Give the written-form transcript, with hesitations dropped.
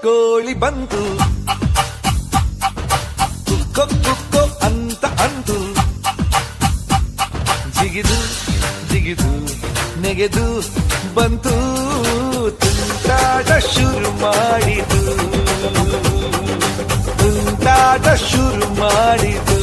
ಕೋಳಿ ಬಂತು ಕುಕ್ಕೋ ಅಂತ ಅಂತು ಜಿಗಿದು ಜಿಗಿದು ನೆಗೆದು ಬಂತು ತುಂಟಾಟ ಶುರು ಮಾಡಿತು ತುಂಟಾಟ ಶುರು ಮಾಡಿತು